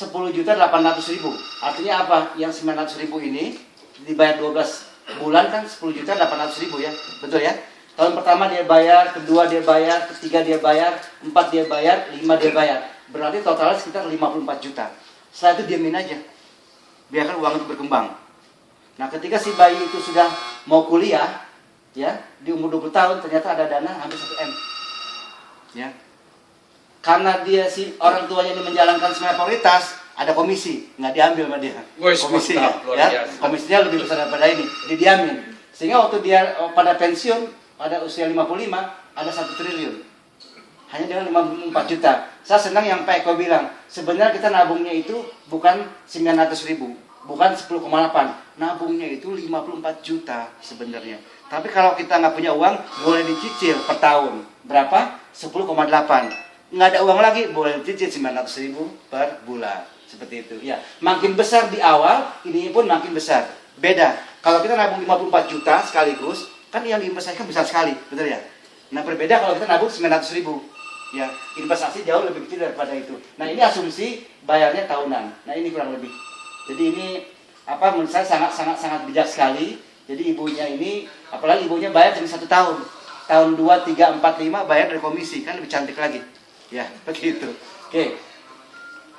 10.800.000. Artinya apa? Yang 900.000 ini dibayar 12 bulan kan 10.800.000 ya. Betul ya? Tahun pertama dia bayar, kedua dia bayar, ketiga dia bayar, 4 dia bayar, 5 dia bayar. Berarti totalnya sekitar 54 juta. Setelah itu diamin aja. Biarkan uang itu berkembang. Nah, ketika si bayi itu sudah mau kuliah, ya, di umur 20 tahun ternyata ada dana hampir 1 M. Ya. Karena dia si orang tuanya ini menjalankan semua prioritas, ada komisi, nggak diambil sama dia. Komisi ya, komisinya lebih besar daripada ini, jadi diamin. Sehingga waktu dia pada pensiun pada usia 55 ada 1 triliun. Hanya dengan 54 juta. Saya senang yang Pak Eko bilang, sebenarnya kita nabungnya itu bukan 900.000, bukan 10,8. Nabungnya itu 54 juta sebenarnya. Tapi kalau kita nggak punya uang, boleh dicicil per tahun. Berapa? 10,8. Nggak ada uang lagi, boleh dicicil 900.000 per bulan. Seperti itu. Ya, makin besar di awal, ini pun makin besar. Beda. Kalau kita nabung 54 juta sekaligus, kan yang diinvestasikan besar sekali, betul ya? Nah, berbeda kalau kita nabung 900.000. Ya, investasi jauh lebih kecil daripada itu. Nah, ini asumsi bayarnya tahunan. Nah, ini kurang lebih. Jadi ini menurut saya sangat bijak sekali. Jadi ibunya ini, apalagi ibunya bayar cuma 1 tahun. Tahun 2, 3, 4, 5 bayar dari komisi, kan lebih cantik lagi. Ya, begitu. Oke.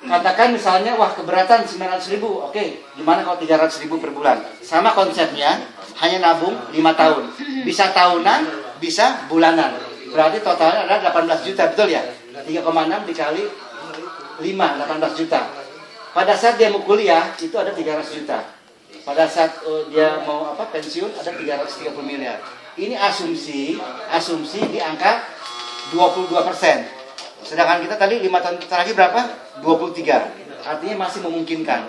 Katakan misalnya, wah keberatan 900.000. Oke, gimana kalau 300.000 per bulan? Sama konsepnya, hanya nabung 5 tahun. Bisa tahunan, bisa bulanan. Berarti totalnya adalah 18 juta, betul ya? 3,6 dikali 5, 18 juta. Pada saat dia mau kuliah, itu ada 300 juta. Pada saat dia mau pensiun, ada 330 miliar. Ini asumsi di angka 22%. Sedangkan kita tadi 5 tahun terakhir berapa? 23. Artinya masih memungkinkan.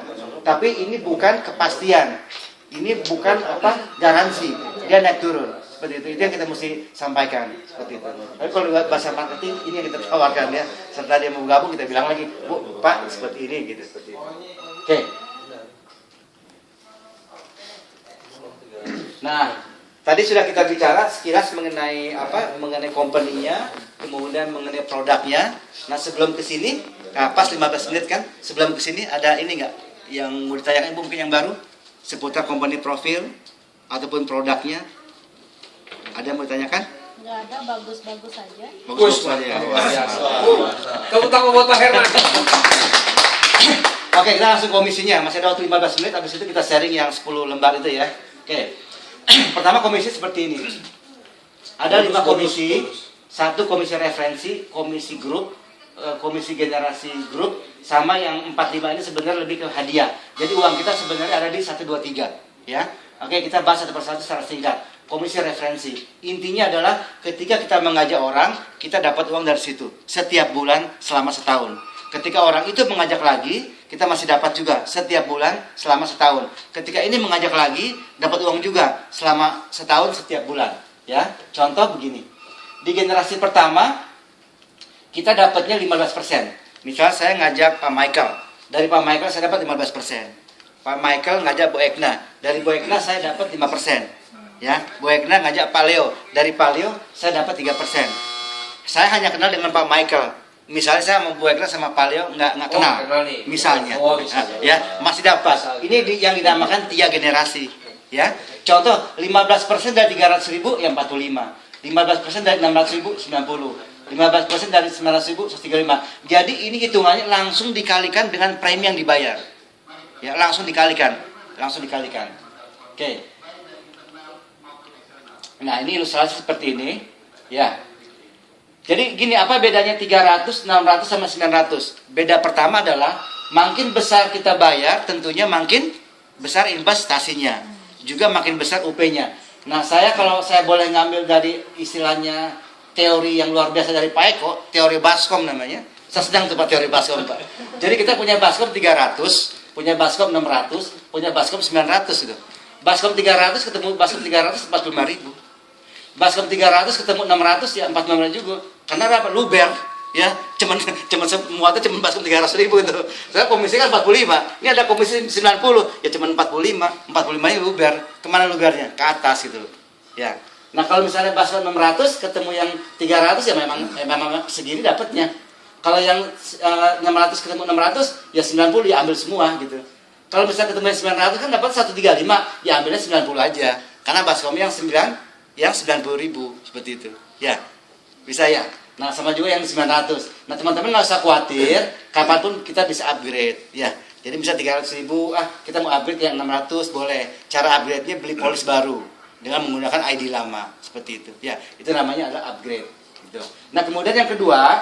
Tapi ini bukan kepastian. Ini bukan garansi. Dia naik turun. Seperti itu. Itu yang kita mesti sampaikan. Seperti itu. Tapi kalau bahasa marketing, ini yang kita tawarkan ya. Setelah dia mau gabung, kita bilang lagi, Bu, Pak, seperti ini gitu. Seperti itu. Oke. Nah, tadi sudah kita bicara sekilas mengenai mengenai company-nya, kemudian mengenai produknya. Nah, sebelum ke sini, pas 15 menit kan, sebelum ke sini ada ini enggak yang mau ditanyakan Ibu mungkin yang baru seputar company profil ataupun produknya? Ada yang mau ditanyakan? Enggak ada, bagus-bagus saja. Bagus saja. Tepuk tangan buat Pak Herman. Oke, kita langsung komisinya. Masih ada waktu 15 menit, habis itu kita sharing yang 10 lembar itu ya. Oke. Pertama komisi seperti ini. Ada 5 komisi. 1 komisi referensi, komisi grup, komisi generasi grup, sama yang 4-5 ini sebenarnya lebih ke hadiah. Jadi uang kita sebenarnya ada di 1, 2, 3 ya. Oke, kita bahas satu persatu secara singkat. Komisi referensi. Intinya adalah ketika kita mengajak orang, kita dapat uang dari situ setiap bulan selama setahun. Ketika orang itu mengajak lagi, kita masih dapat juga setiap bulan selama setahun. Ketika ini mengajak lagi, dapat uang juga selama setahun setiap bulan. Ya, contoh begini. Di generasi pertama, kita dapatnya 15%. Misal saya ngajak Pak Michael. Dari Pak Michael saya dapat 15%. Pak Michael ngajak Bu Ekna. Dari Bu Ekna saya dapat 5%. Ya, Bu Ekna ngajak Pak Leo. Dari Pak Leo saya dapat 3%. Saya hanya kenal dengan Pak Michael. Misalnya saya mau Bu Ekna sama Pak Leo nggak kenal. Misalnya. Ya, masih dapat. Ini yang dinamakan 3 generasi. Ya. Contoh 15% dari 300.000 yang 45. 15% dari 600.000 90. 15% dari 900.000 135. Jadi ini hitungannya langsung dikalikan dengan premi yang dibayar. Ya, langsung dikalikan. Oke. Nah, ini ilustrasi seperti ini. Ya. Jadi gini, apa bedanya 300, 600 sama 900? Beda pertama adalah makin besar kita bayar, tentunya makin besar investasinya. Juga makin besar UP-nya. Nah, kalau saya boleh ngambil dari istilahnya teori yang luar biasa dari Pak Eko, teori Baskom namanya. Saya sedang coba teori Baskom, Pak. Jadi kita punya Baskom 300, punya Baskom 600, punya Baskom 900 itu. Baskom 300 ketemu Baskom 300 45.000. Baskom 300 ketemu 600 ya 45.000 juga. Karena apa? Luber. Ya, cuman muatnya cuman Baskom 300.000 itu. Saya komisi kan 45. Ini ada komisi 90, ya cuman 45. 45-nya luber. Kemana lubernya? Ke atas gitu. Ya. Nah, kalau misalnya Baskom 600 ketemu yang 300 ya memang segini dapatnya. Kalau yang 600 ketemu 600, ya 90 ya ambil semua gitu. Kalau misalnya ketemu yang 900 kan dapat 135, ya ambilnya 90 aja. Karena baskom yang 90.000 seperti itu. Ya. Bisa ya. Nah, sama juga yang 900. Nah, teman-teman nggak usah khawatir, kapanpun kita bisa upgrade ya. Jadi bisa 300.000, kita mau upgrade yang 600 boleh. Cara upgrade-nya beli polis baru dengan menggunakan ID lama seperti itu. Ya, itu namanya adalah upgrade gitu. Nah, kemudian yang kedua,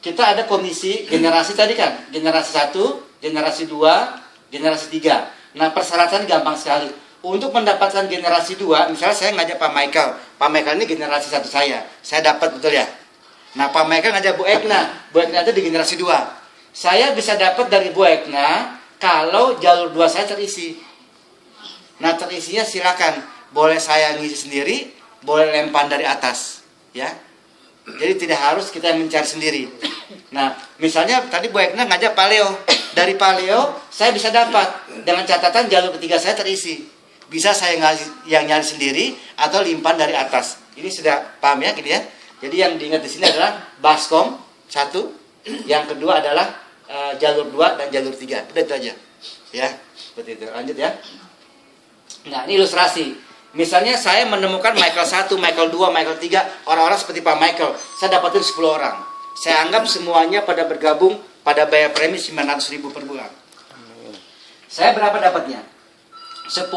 kita ada komisi generasi tadi kan, generasi 1, generasi 2, generasi 3. Nah, persyaratan gampang sekali. Untuk mendapatkan generasi 2, misalnya saya ngajak Pak Michael. Pak Michael ini generasi 1 saya dapat betul ya. Nah, Pak Michael ngajak Bu Ekna. Bu Ekna itu di generasi 2. Saya bisa dapat dari Bu Ekna kalau jalur 2 saya terisi. Nah, terisinya silakan. Boleh saya ngisi sendiri, boleh lempar dari atas, ya. Jadi tidak harus kita yang mencari sendiri. Nah, misalnya tadi Bu Ekna ngajak Pak Leo. Dari Pak Leo, saya bisa dapat dengan catatan jalur ketiga saya terisi. Bisa saya yang nyari sendiri atau limpahan dari atas. Ini sudah paham ya, gitu ya. Jadi yang diingat di sini adalah baskom 1, yang kedua adalah jalur 2 dan jalur 3. Udah itu aja. Ya, seperti itu. Lanjut ya. Nah, ini ilustrasi. Misalnya saya menemukan Michael 1, Michael 2, Michael 3, orang-orang seperti Pak Michael. Saya dapatin 10 orang. Saya anggap semuanya pada bergabung pada bayar premi 900.000 per bulan. Saya berapa dapatnya? 10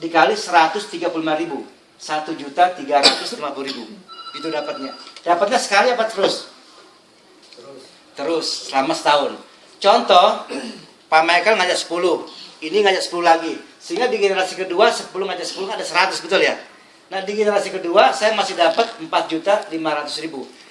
dikali 135.000. 1.350.000. Itu dapatnya. Dapatnya sekali apa terus? Terus selama setahun. Contoh, Pak Michael ngajak 10, ini ngajak 10 lagi. Sehingga di generasi kedua 10 ngajak 10 ada 100, betul ya? Nah, di generasi kedua saya masih dapat 4.500.000.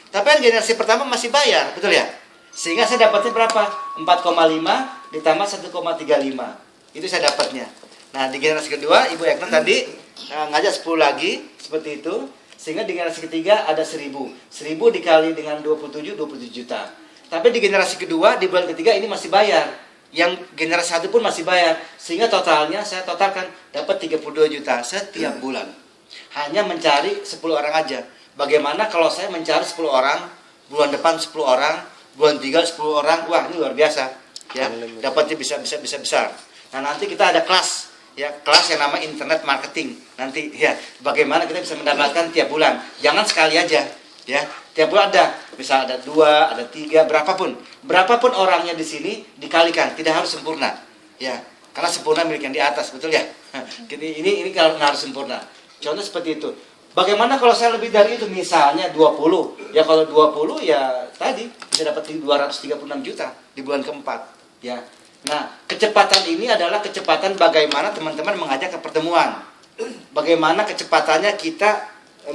Tapi kan generasi pertama masih bayar, betul ya? Sehingga saya dapatnya berapa? 4,5 ditambah 1,35. Itu saya dapatnya. Nah, di generasi kedua Ibu Ekna tadi ngajak 10 lagi seperti itu. Sehingga di generasi ketiga ada 1.000. 1.000 dikali dengan 27 juta. Tapi di generasi kedua di bulan ketiga ini masih bayar. Yang generasi 1 pun masih bayar. Sehingga totalnya saya totalkan dapat 32 juta setiap bulan. Hanya mencari 10 orang aja. Bagaimana kalau saya mencari 10 orang, bulan depan 10 orang, bulan 3 10 orang, wah ini luar biasa. Ya, dapatnya bisa besar. Nah, nanti kita ada kelas. Ya, kelas yang nama internet marketing. Nanti ya, bagaimana kita bisa mendapatkan tiap bulan. Jangan sekali aja, ya. Tiap bulan ada, misal ada 2, ada 3, berapapun orangnya di sini dikalikan, tidak harus sempurna. Ya, karena sempurna milik yang di atas, betul ya? Ini kalau harus sempurna. Contoh seperti itu. Bagaimana kalau saya lebih dari itu, misalnya 20. Ya kalau 20 ya tadi bisa dapat 236 juta di bulan keempat, ya. Nah, kecepatan ini adalah kecepatan bagaimana teman-teman mengajak ke pertemuan. Bagaimana kecepatannya kita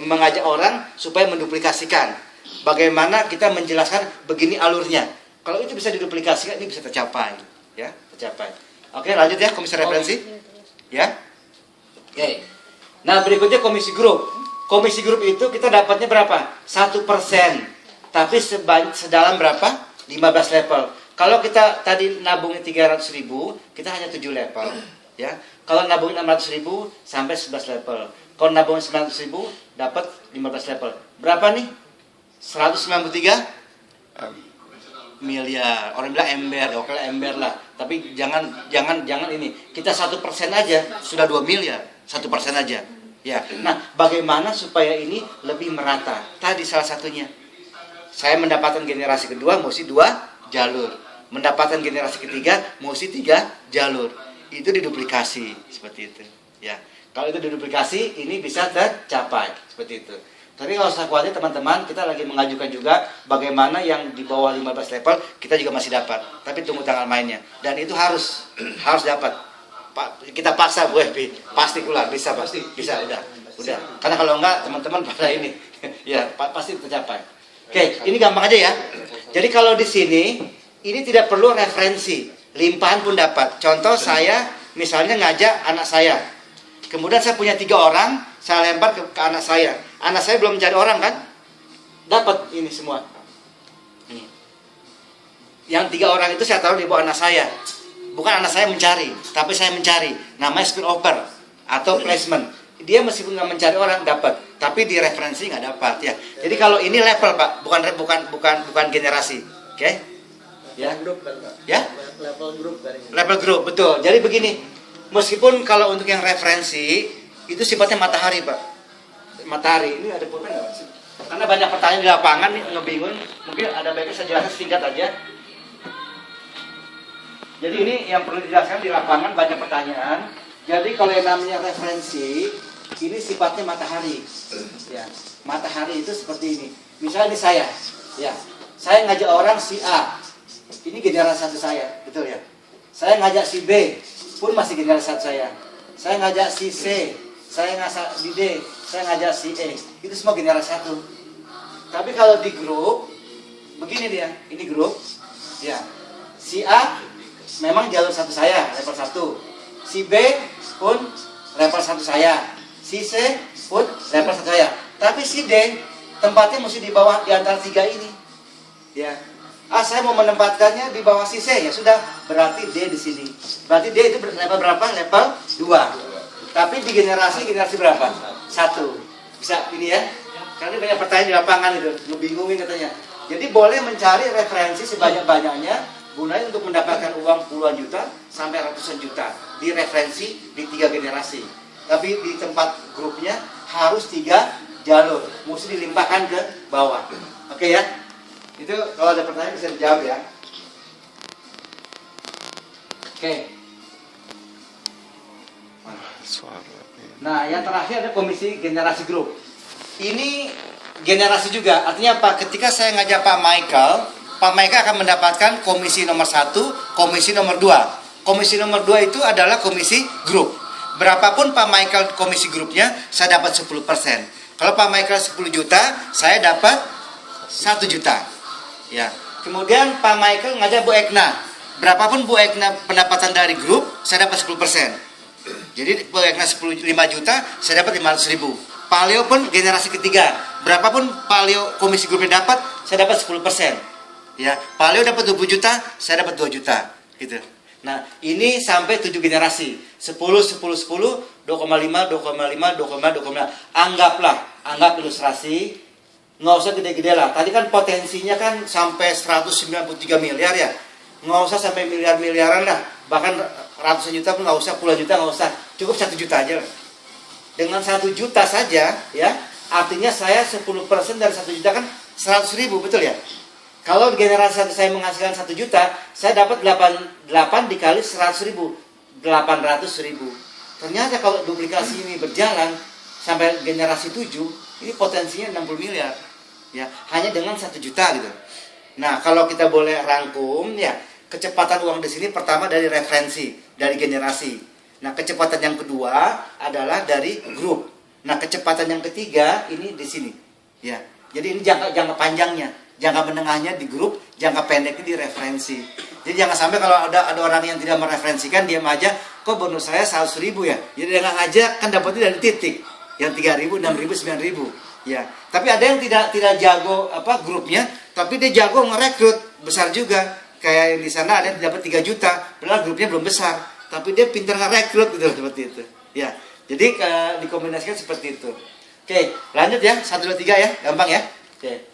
mengajak orang supaya menduplikasikan. Bagaimana kita menjelaskan begini alurnya. Kalau itu bisa diduplikasikan, ini bisa tercapai, ya, tercapai. Oke, lanjut ya, komisi referensi. Ya. Oke. Nah, berikutnya komisi grup. Komisi grup itu kita dapatnya berapa? 1%. Tapi sedalam berapa? 15 level. Kalau kita tadi nabungin 300.000, kita hanya 7 level, ya. Kalau nabungin 600.000 sampai 11 level. Kalau nabungin 900.000 dapat 15 level. Berapa nih? 193 miliar. Orang bilang ember, oke lah ember lah. Tapi jangan ini. Kita 1% aja sudah 2 miliar. 1% aja. Ya. Nah, bagaimana supaya ini lebih merata? Tadi salah satunya. Saya mendapatkan generasi kedua mesti 2 jalur. Mendapatkan generasi ketiga mesti 3 jalur. Itu diduplikasi seperti itu, ya. Kalau itu diduplikasi ini bisa tercapai seperti itu. Tapi kalau usah khawatir teman-teman, kita lagi mengajukan juga bagaimana yang di bawah 15 level kita juga masih dapat. Tapi tunggu tanggal mainnya. Dan itu harus dapat. Kita paksa Bu Epi, pasti keluar, bisa Pak. Bisa, udah. Karena kalau enggak teman-teman pada ini ya pasti tercapai. Oke, ini gampang aja ya. Jadi kalau di sini ini tidak perlu referensi, limpahan pun dapat. Contoh saya misalnya ngajak anak saya. Kemudian saya punya 3 orang, saya lempar ke anak saya. Anak saya belum mencari orang kan? Dapat ini semua. Ini. Yang 3 orang itu saya taruh di bawah anak saya. Bukan anak saya mencari, tapi saya mencari. Namanya spill over atau placement. Dia meskipun nggak mencari orang dapat, tapi di referensi nggak dapat ya. Jadi kalau ini level Pak, bukan generasi. Oke? Ya. Grup kan Pak? Ya? Level grup kan ini. Level grup, betul. Jadi begini, meskipun kalau untuk yang referensi itu sifatnya matahari, Pak. Matahari ini ada pulpen nggak, Pak? Karena banyak pertanyaan di lapangan nih, ngebingung. Mungkin ada baiknya saya jelaskan singkat aja. Jadi ini yang perlu dijelaskan di lapangan banyak pertanyaan. Jadi kalau yang namanya referensi ini sifatnya matahari. Ya, matahari itu seperti ini. Misalnya ini saya, ya, saya ngajak orang si A. Ini generasi satu saya, betul ya. Saya ngajak si B, pun masih generasi satu saya. Saya ngajak si C, saya ngajak si D, saya ngajak si E. Itu semua generasi satu. Tapi kalau di grup, begini dia, ini grup, ya. Si A memang jalur satu saya, level 1. Si B pun level 1 saya. Si C pun level 1 saya. Tapi si D tempatnya mesti di bawah di antara 3 ini. Ya. Saya mau menempatkannya di bawah si C, ya sudah, berarti D di sini. Berarti D itu level berapa? Level 2. Tapi di generasi berapa? 1. Bisa ini ya. Karena banyak pertanyaan di lapangan itu, ngebingungin katanya. Jadi boleh mencari referensi sebanyak-banyaknya gunanya untuk mendapatkan uang puluhan juta sampai ratusan juta di referensi di 3 generasi. Tapi di tempat grupnya harus 3 jalur, mesti dilimpahkan ke bawah. Oke ya? Itu kalau ada pertanyaan bisa dijawab ya. Oke. Nah, yang terakhir ada komisi generasi grup. Ini generasi juga, artinya apa? Ketika saya ngajak Pak Michael akan mendapatkan komisi nomor 1, komisi nomor 2. Komisi nomor 2 itu adalah komisi grup. Berapapun Pak Michael komisi grupnya, saya dapat 10%. Kalau Pak Michael 10 juta, saya dapat 1 juta. Ya. Kemudian Pak Michael ngajak Bu Ekna. Berapapun Bu Ekna pendapatan dari grup, saya dapat 10%. Jadi Bu Ekna 5 juta, saya dapat 500 ribu. Pak Leo pun generasi ketiga. Berapapun Pak Leo komisi grupnya dapat, saya dapat 10%. Ya, Pak Leo dapat 20 juta, saya dapat 2 juta. Gitu. Nah, ini sampai 7 generasi. 10, 10, 10, 2,5, 2,5, 2,5. Anggap ilustrasi. Nggak usah gede-gede lah. Tadi kan potensinya kan sampai 193 miliar ya. Nggak usah sampai miliar-miliaran lah. Bahkan ratusan juta pun nggak usah, puluhan juta nggak usah. Cukup 1 juta aja. Dengan 1 juta saja ya, artinya saya 10% dari 1 juta kan 100 ribu, betul ya? Kalau generasi satu saya menghasilkan 1 juta, saya dapat 8 dikali 100 ribu, 800 ribu. Ternyata kalau duplikasi ini berjalan sampai generasi 7, ini potensinya 60 miliar. Ya, hanya dengan 1 juta gitu. Nah, kalau kita boleh rangkum ya, kecepatan uang di sini pertama dari referensi, dari generasi. Nah, kecepatan yang kedua adalah dari grup. Nah, kecepatan yang ketiga ini di sini. Ya. Jadi ini jangka panjangnya, jangka menengahnya di grup, jangka pendeknya di referensi. Jadi jangan sampai kalau ada orang yang tidak mereferensikan, diam aja, kok bonus saya 100 ribu ya. Jadi dengan aja kan dapatnya dari titik. Yang 3.000, 6.000, 9.000. Ya, tapi ada yang tidak jago grupnya, tapi dia jago ngerekrut besar juga. Kayak yang di sana ada yang dapat 3 juta, padahal grupnya belum besar, tapi dia pintar ngerekrut gitu seperti itu. Ya, jadi dikombinasikan seperti itu. Oke, lanjut ya, 1, 2, 3 ya, gampang ya. Oke.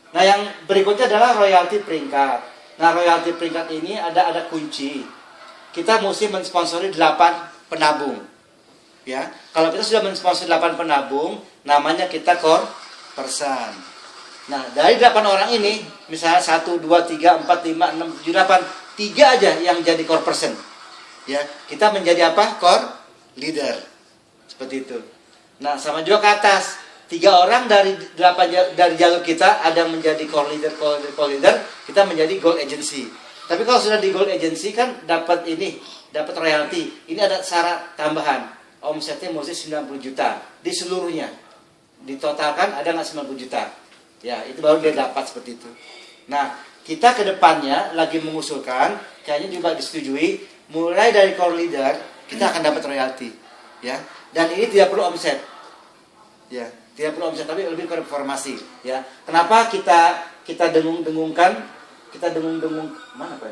Nah, yang berikutnya adalah royalti peringkat. Nah, royalti peringkat ini ada kunci. Kita mesti mensponsori 8 penabung. Ya, kalau kita sudah mensponsori 8 penabung, namanya kita core person. Nah, dari 8 orang ini, misalnya 1, 2, 3, 4, 5, 6, 7, 8, 3 aja yang jadi core person. Ya, kita menjadi apa? Core leader. Seperti itu. Nah, sama juga ke atas. 3 orang dari 8 dari jalur kita ada yang menjadi core leader, kita menjadi gold agency. Tapi kalau sudah di gold agency kan dapat royalti. Ini ada syarat tambahan. Omsetnya mesti 90 juta di seluruhnya. Ditotalkan ada nggak 90 juta? Ya, itu baru dia dapat seperti itu. Nah, kita ke depannya lagi mengusulkan, kayaknya juga disetujui, mulai dari core leader kita akan dapat royalti. Ya, dan ini tidak perlu omset. Ya, tidak perlu omset, tapi lebih ke reformasi. Ya, kenapa kita dengung-dengungkan mana Pak?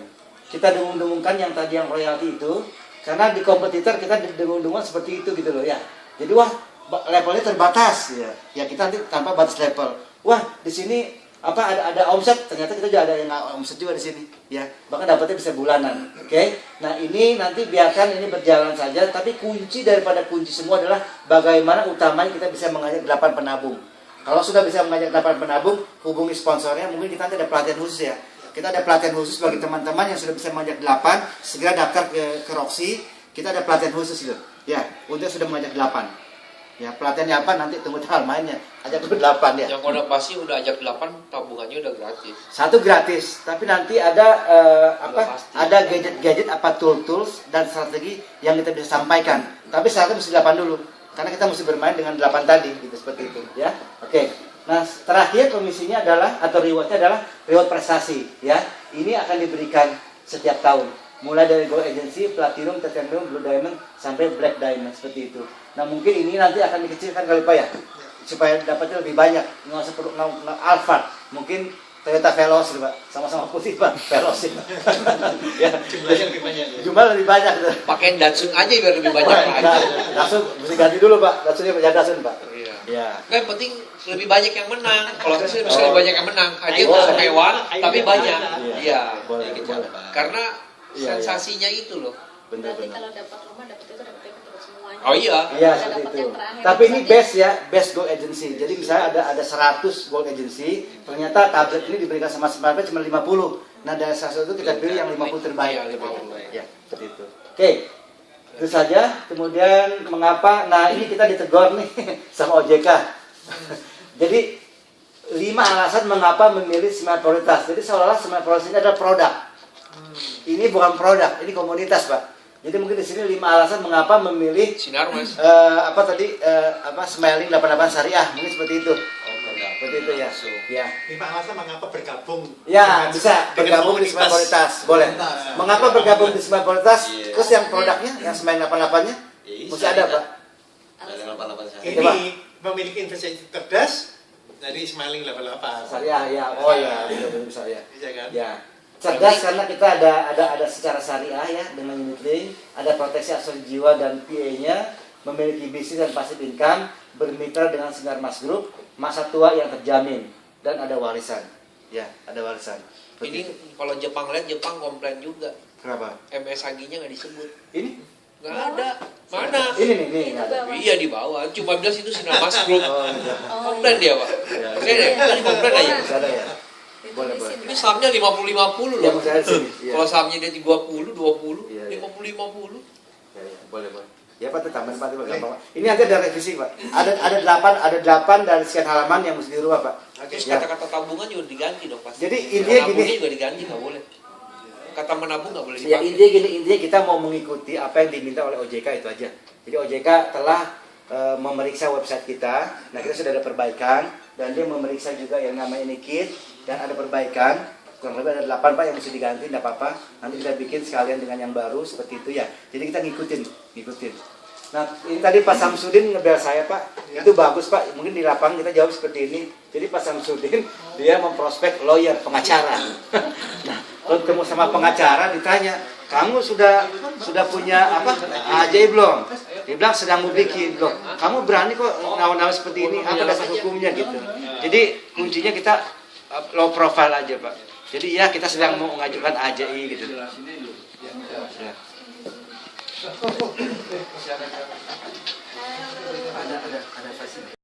Kita dengung-dengungkan yang tadi yang royalti itu. Karena di kompetitor kita dengung-dengungan seperti itu gitu loh ya. Jadi wah levelnya terbatas ya. Ya kita nanti tanpa batas level. Wah di sini ada omset, ternyata kita juga ada yang omset juga di sini, ya. Bahkan dapatnya bisa bulanan. Oke. Nah, ini nanti biarkan ini berjalan saja, tapi kunci daripada kunci semua adalah bagaimana utamanya kita bisa mengajak 8 penabung. Kalau sudah bisa mengajak 8 penabung, hubungi sponsornya, mungkin kita nanti ada pelatihan khusus ya. Kita ada pelatihan khusus bagi teman-teman yang sudah bisa mengajak 8, segera daftar ke Roxy. Kita ada pelatihan khusus gitu. Ya, untuk sudah mengajak 8. Ya, pelatihannya apa nanti tunggu tanggal mainnya. Ajak ke 8 ya. Yang udah pasti udah ajak 8, tabungannya udah gratis. Satu gratis, tapi nanti ada pasti. ada gadget-gadget apa tools dan strategi yang kita bisa sampaikan. Tapi syaratnya mesti 8 dulu. Karena kita mesti bermain dengan 8 tadi gitu seperti itu, ya. Oke. Nah, terakhir komisinya adalah atau rewardnya adalah reward prestasi, ya. Ini akan diberikan setiap tahun. Mulai dari Gold Agency, Platinum, Titanium, Blue Diamond sampai Black Diamond seperti itu. Nah, mungkin ini nanti akan dikecilkan kali Pak ya, supaya dapatnya lebih banyak. Nggak usah perlu Alphard, mungkin Toyota Veloz Pak, sama-sama putih Pak, Veloz ya. Jumlahnya lebih banyak. Jumlah lebih banyak. Pakein Datsun aja biar lebih banyak lagi. Datsun mesti ganti dulu Pak, Datsunnya ya Datsun Pak. Iya. Ya. Kan yang penting lebih banyak yang menang. Kalau saya sih lebih banyak yang menang. Aja nggak mewah, tapi banyak. Iya. Boleh, Gitu. boleh. Karena Iya, sensasinya itu loh. Berarti Benar-benar. kalau dapat rumah dapat itu dapat itu terus semuanya. Oh iya. Iya, Nggak seperti dapat itu. yang terakhir, Tapi ini dapat best ya, best gold agency. Jadi misalnya ada 100 gold agency, ternyata tablet ini diberikan sama smartphone cuma 50. Nah, dari 100 itu kita pilih yang 50 terbaik. Iya, 50. Ya, seperti itu. Oke. Itu saja. Kemudian mengapa? Nah, ini kita ditegur nih sama OJK. Jadi 5 alasan mengapa memilih smart prioritas. Jadi seolah-olah smart prioritas ini adalah produk. Ini bukan produk, ini komunitas, Pak. Jadi mungkin di sini 5 alasan mengapa memilih Sinar Mas. Smiling 88 Syariah, mungkin seperti itu. Seperti itu ya. Ya. 5 alasan mengapa bergabung. Ya, bisa dengan bergabung di komunitas. Smart Prioritas. Boleh. Mengapa bergabung di Smart Prioritas? Terus yang produknya, yang Smiling 88-nya mesti ada, Pak. Ini memiliki investasi cerdas dari Smiling 88. Syariah ya. Oh ya, betul syariah. Bisa kan? Ya. Cerdas karena kita ada secara syariah ya dengan unit link, ada proteksi asuransi jiwa dan PA-nya, memiliki bisnis dan passive income, bermitra dengan Sinar Mas Group, masa tua yang terjamin dan ada warisan. Ya, ada warisan. Ini kalau Jepang lihat Jepang komplain juga. Kenapa? MSHG-nya nggak disebut. Ini? Nggak ada. Mana? Ini nih, nggak ada. Iya di bawah. Cuma bilang itu Sinar Mas Group. Oh, iya. Komplain dia Pak. Ya, Oke deh, ini komplain aja. Bisa ada ya. Boleh, boleh. Ini sahamnya 50-50 Ya, loh. mesti ada di sini. Iya. Kalau sahamnya dia 20, Iya, iya. 50-50. Ya, ya, boleh, boleh. Ya Pak, tambahin Pak, gampang Pak. Ini nanti ada revisi Pak. Ada 8 dari sekian halaman yang mesti dirubah Pak. Terus Ya. kata-kata tabungan juga diganti dong pasti. Jadi intinya Menabungnya gini. juga diganti nggak boleh. Kata menabung nggak boleh Ya dipakai. intinya kita mau mengikuti apa yang diminta oleh OJK itu aja. Jadi OJK telah memeriksa website kita. Nah, kita sudah ada perbaikan dan dia memeriksa juga yang namanya Nikit dan ada perbaikan. Kurang lebih ada 8 Pak yang mesti diganti, tidak apa-apa. Nanti kita bikin sekalian dengan yang baru seperti itu ya. Jadi kita ngikutin. Nah, ini tadi Pak Samsudin ngebel saya Pak. Itu bagus Pak. Mungkin di lapangan kita jawab seperti ini. Jadi Pak Samsudin dia memprospek lawyer, pengacara. Nah, kalau ketemu sama pengacara ditanya, "Kamu sudah punya apa? AJ belum?" Dia bilang sedang mau bikin. Loh, kamu berani kok nawan-nawan seperti ini? Apa dasar hukumnya gitu. Jadi kuncinya kita low profile aja Pak. Jadi ya kita sedang mau mengajukan AJI gitu. Ya. Ada